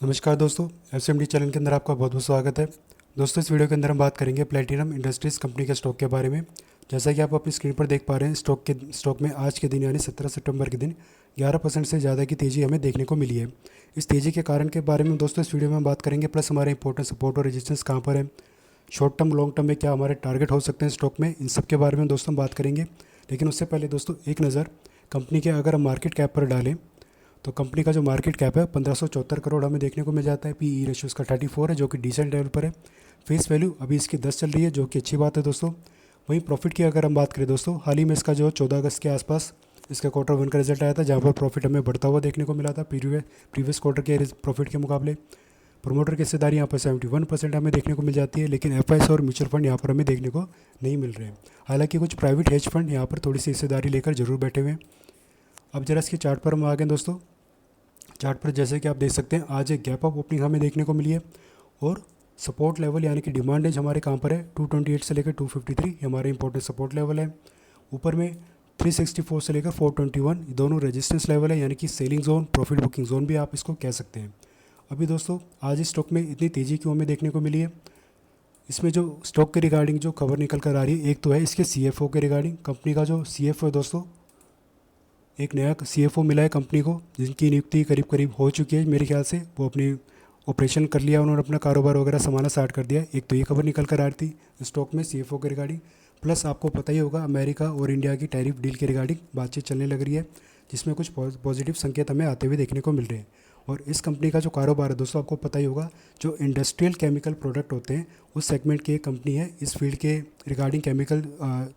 नमस्कार दोस्तों, एफसीएमडी चैनल के अंदर आपका बहुत बहुत स्वागत है। दोस्तों, इस वीडियो के अंदर हम बात करेंगे प्लैटिनम इंडस्ट्रीज़ कंपनी के स्टॉक के बारे में। जैसा कि आप अपनी स्क्रीन पर देख पा रहे हैं, स्टॉक में आज के दिन यानी 17 सितंबर के दिन 11% से ज़्यादा की तेज़ी हमें देखने को मिली है। इस तेज़ी के कारण के बारे में दोस्तों इस वीडियो में हम बात करेंगे, प्लस हमारे इंपॉर्टेंट सपोर्ट और रेजिस्टेंस कहाँ पर है, शॉर्ट टर्म लॉन्ग टर्म में क्या हमारे टारगेट हो सकते हैं स्टॉक में, इन सब के बारे में दोस्तों हम बात करेंगे। लेकिन उससे पहले दोस्तों एक नज़र कंपनी के अगर हम मार्केट कैप पर डालें तो कंपनी का जो मार्केट कैप है 1574 करोड़ हमें देखने को मिल जाता है। पीई रेशियो इसका 34 है, जो कि डिसेंट लेवल पर है। फेस वैल्यू अभी इसकी 10 चल रही है, जो कि अच्छी बात है दोस्तों। वहीं प्रॉफिट की अगर हम बात करें दोस्तों, हाल ही में इसका जो 14 अगस्त के आसपास इसका क्वार्टर वन का रिजल्ट आया था, जहाँ पर प्रॉफिट हमें बढ़ता हुआ देखने को मिला था प्रीवियस क्वार्टर के प्रॉफिट के मुकाबले। प्रोमोटर की हिस्सेदारी यहाँ पर 71% हमें देखने को मिल जाती है, लेकिन एफआईएस और म्यूचुअल फंड यहाँ पर हमें देखने को नहीं मिल रहे हैं। हालांकि कुछ प्राइवेट हेज फंड यहाँ पर थोड़ी सी हिस्सेदारी लेकर जरूर बैठे हुए हैं। अब जरा इसके चार्ट पर हम आ गए दोस्तों। चार्ट पर जैसे कि आप देख सकते हैं, आज एक गैप अप ओपनिंग हमें देखने को मिली है और सपोर्ट लेवल यानी कि डिमांड रेंज हमारे कहाँ पर है 228 से लेकर 253, ये हमारे इंपॉर्टेंट सपोर्ट लेवल है। ऊपर में 364 से लेकर 421 दोनों रेजिस्टेंस लेवल है, यानी कि selling zone, profit booking zone भी आप इसको कह सकते हैं। अभी दोस्तों आज इस स्टॉक में इतनी तेज़ी क्यों हमें देखने को मिली है, इसमें जो स्टॉक के रिगार्डिंग जो खबर निकल कर आ रही है, एक तो है इसके सीएफओ के रिगार्डिंग। कंपनी का जो सीएफओ है दोस्तों, एक नया सीएफओ मिला है कंपनी को, जिनकी नियुक्ति करीब करीब हो चुकी है मेरे ख्याल से। वो अपनी ऑपरेशन कर लिया, उन्होंने अपना कारोबार वगैरह संभालना स्टार्ट कर दिया। एक तो ये खबर निकल कर आ रही थी स्टॉक में सीएफओ के रिगार्डिंग। प्लस आपको पता ही होगा अमेरिका और इंडिया की टैरिफ डील के रिगार्डिंग बातचीत चलने लग रही है, जिसमें कुछ पॉजिटिव संकेत हमें आते हुए देखने को मिल रहे हैं। और इस कंपनी का जो कारोबार है दोस्तों, आपको पता ही होगा, जो इंडस्ट्रियल केमिकल प्रोडक्ट होते हैं उस सेगमेंट की एक कंपनी है। इस फील्ड के रिगार्डिंग केमिकल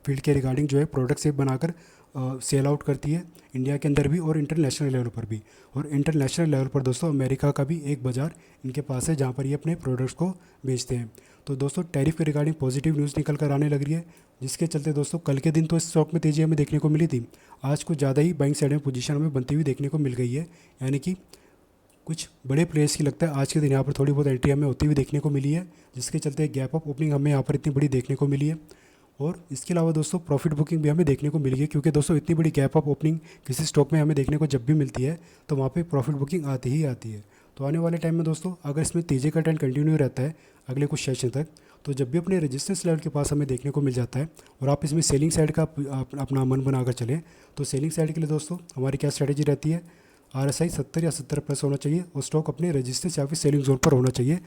फील्ड के रिगार्डिंग जो है प्रोडक्ट से बनाकर सेल आउट करती है, इंडिया के अंदर भी और इंटरनेशनल लेवल पर भी। और इंटरनेशनल लेवल पर दोस्तों अमेरिका का भी एक बाज़ार इनके पास है, जहाँ पर ये अपने प्रोडक्ट्स को बेचते हैं। तो दोस्तों टैरिफ के रिगार्डिंग पॉजिटिव न्यूज़ निकल कर आने लग रही है, जिसके चलते दोस्तों कल के दिन तो इस स्टॉक में तेज़ी हमें देखने को मिली थी। आज कुछ ज़्यादा ही बाइंग साइड में पोजीशन हमें बनती हुई देखने को मिल गई है, यानी कि कुछ बड़े प्लेयर्स की लगता है आज के दिन यहाँ पर थोड़ी बहुत एंट्री हमें होती हुई देखने को मिली है, जिसके चलते गैप अप ओपनिंग हमें यहाँ पर इतनी बड़ी देखने को मिली है। और इसके अलावा दोस्तों प्रॉफिट बुकिंग भी हमें देखने को मिली है, क्योंकि दोस्तों इतनी बड़ी गैप अप ओपनिंग किसी स्टॉक में हमें देखने को जब भी मिलती है तो वहाँ पे प्रॉफिट बुकिंग आती ही आती है। तो आने वाले टाइम में दोस्तों अगर इसमें तेज़ी का ट्रेंड कंटिन्यू रहता है अगले कुछ सेशन तक, तो जब भी अपने रेजिस्टेंस लेवल के पास हमें देखने को मिल जाता है और आप इसमें सेलिंग साइड का अपना मन बनाकर चलें, तो सेलिंग साइड के लिए दोस्तों हमारी क्या स्ट्रैटेजी रहती है, RSI 70 या 70 प्लस होना चाहिए और स्टॉक अपने रेजिस्टेंस या फिर सेलिंग जोन पर होना चाहिए।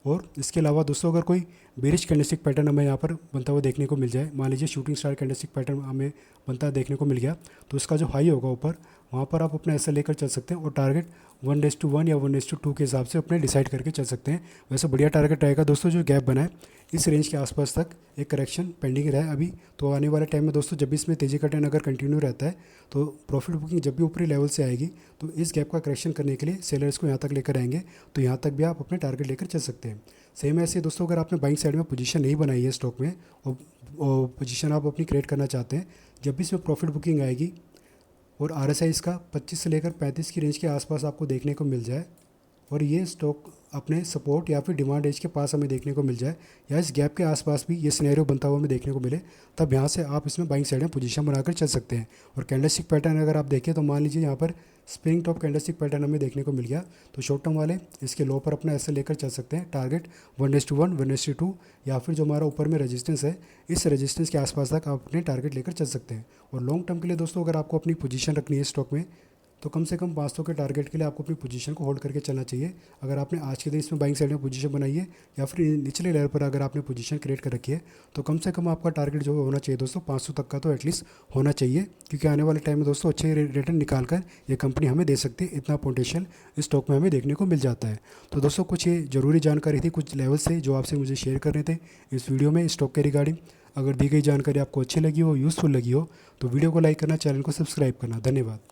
और इसके अलावा दोस्तों अगर कोई बेरिश कैंडलस्टिक पैटर्न हमें यहाँ पर बनता हुआ देखने को मिल जाए, मान लीजिए शूटिंग स्टार कैंडलस्टिक पैटर्न हमें बनता देखने को मिल गया, तो इसका जो हाई होगा ऊपर, वहाँ पर आप अपना ऐसा लेकर चल सकते हैं और टारगेट 1:1 या 1:2 के हिसाब से अपने डिसाइड करके चल सकते हैं। वैसे बढ़िया टारगेट रहेगा दोस्तों, जो गैप बना है इस रेंज के आसपास तक एक करेक्शन पेंडिंग रहा है अभी। तो आने वाले टाइम में दोस्तों जब भी इसमें तेज़ी का ट्रेंड अगर कंटिन्यू रहता है, तो प्रॉफिट बुकिंग जब भी ऊपरी लेवल से आएगी तो इस गैप का करेक्शन करने के लिए सेलर्स को यहाँ तक लेकर आएंगे, तो यहाँ तक भी आप अपने टारगेट लेकर चल सकते हैं। सेम ऐसे दोस्तों अगर आपने बाइंग साइड में पोजीशन नहीं बनाई है स्टॉक में और पोजीशन आप अपनी क्रिएट करना चाहते हैं, जब भी इसमें प्रॉफिट बुकिंग आएगी और RSI इसका 25 से लेकर 35 की रेंज के आसपास आपको देखने को मिल जाए और ये स्टॉक अपने सपोर्ट या फिर डिमांड रेंज के पास हमें देखने को मिल जाए, या इस गैप के आसपास भी ये सिनेरियो बनता हुआ हमें देखने को मिले, तब यहाँ से आप इसमें बाइंग साइड में पोजीशन बनाकर चल सकते हैं। और कैंडलस्टिक पैटर्न अगर आप देखें तो मान लीजिए यहाँ पर स्प्रिंग टॉप कैंडलस्टिक पैटर्न हमें देखने को मिल गया, तो शॉर्ट टर्म वाले इसके लो पर अपना ऐसे लेकर चल सकते हैं, टारगेट 1:1, 1:2 या फिर जो हमारा ऊपर में रेजिस्टेंस है इस रेजिस्टेंस के आसपास तक आप अपने टारगेट लेकर चल सकते हैं। और लॉन्ग टर्म के लिए दोस्तों अगर आपको अपनी पोजीशन रखनी है स्टॉक में, तो कम से कम 500 के टारगेट के लिए आपको अपनी पोजीशन को होल्ड करके चलना चाहिए। अगर आपने आज के दिन इसमें बाइंग साइड में पोजीशन बनाई है या फिर निचले लेवल पर अगर आपने पोजीशन क्रिएट कर रखी है, तो कम से कम आपका टारगेट जो होना चाहिए दोस्तों 500 तक का तो एटलीस्ट होना चाहिए, क्योंकि आने वाले टाइम में दोस्तों अच्छे रिटर्न निकाल कर ये कंपनी हमें दे सकती है, इतना पोटेंशियल इस स्टॉक में हमें देखने को मिल जाता है। तो दोस्तों कुछ ये ज़रूरी जानकारी थी, कुछ लेवल से जो आपसे मुझे शेयर करने थे इस वीडियो में स्टॉक के रिगार्डिंग। अगर दी गई जानकारी आपको अच्छी लगी हो, यूज़फुल लगी हो, तो वीडियो को लाइक करना, चैनल को सब्सक्राइब करना। धन्यवाद।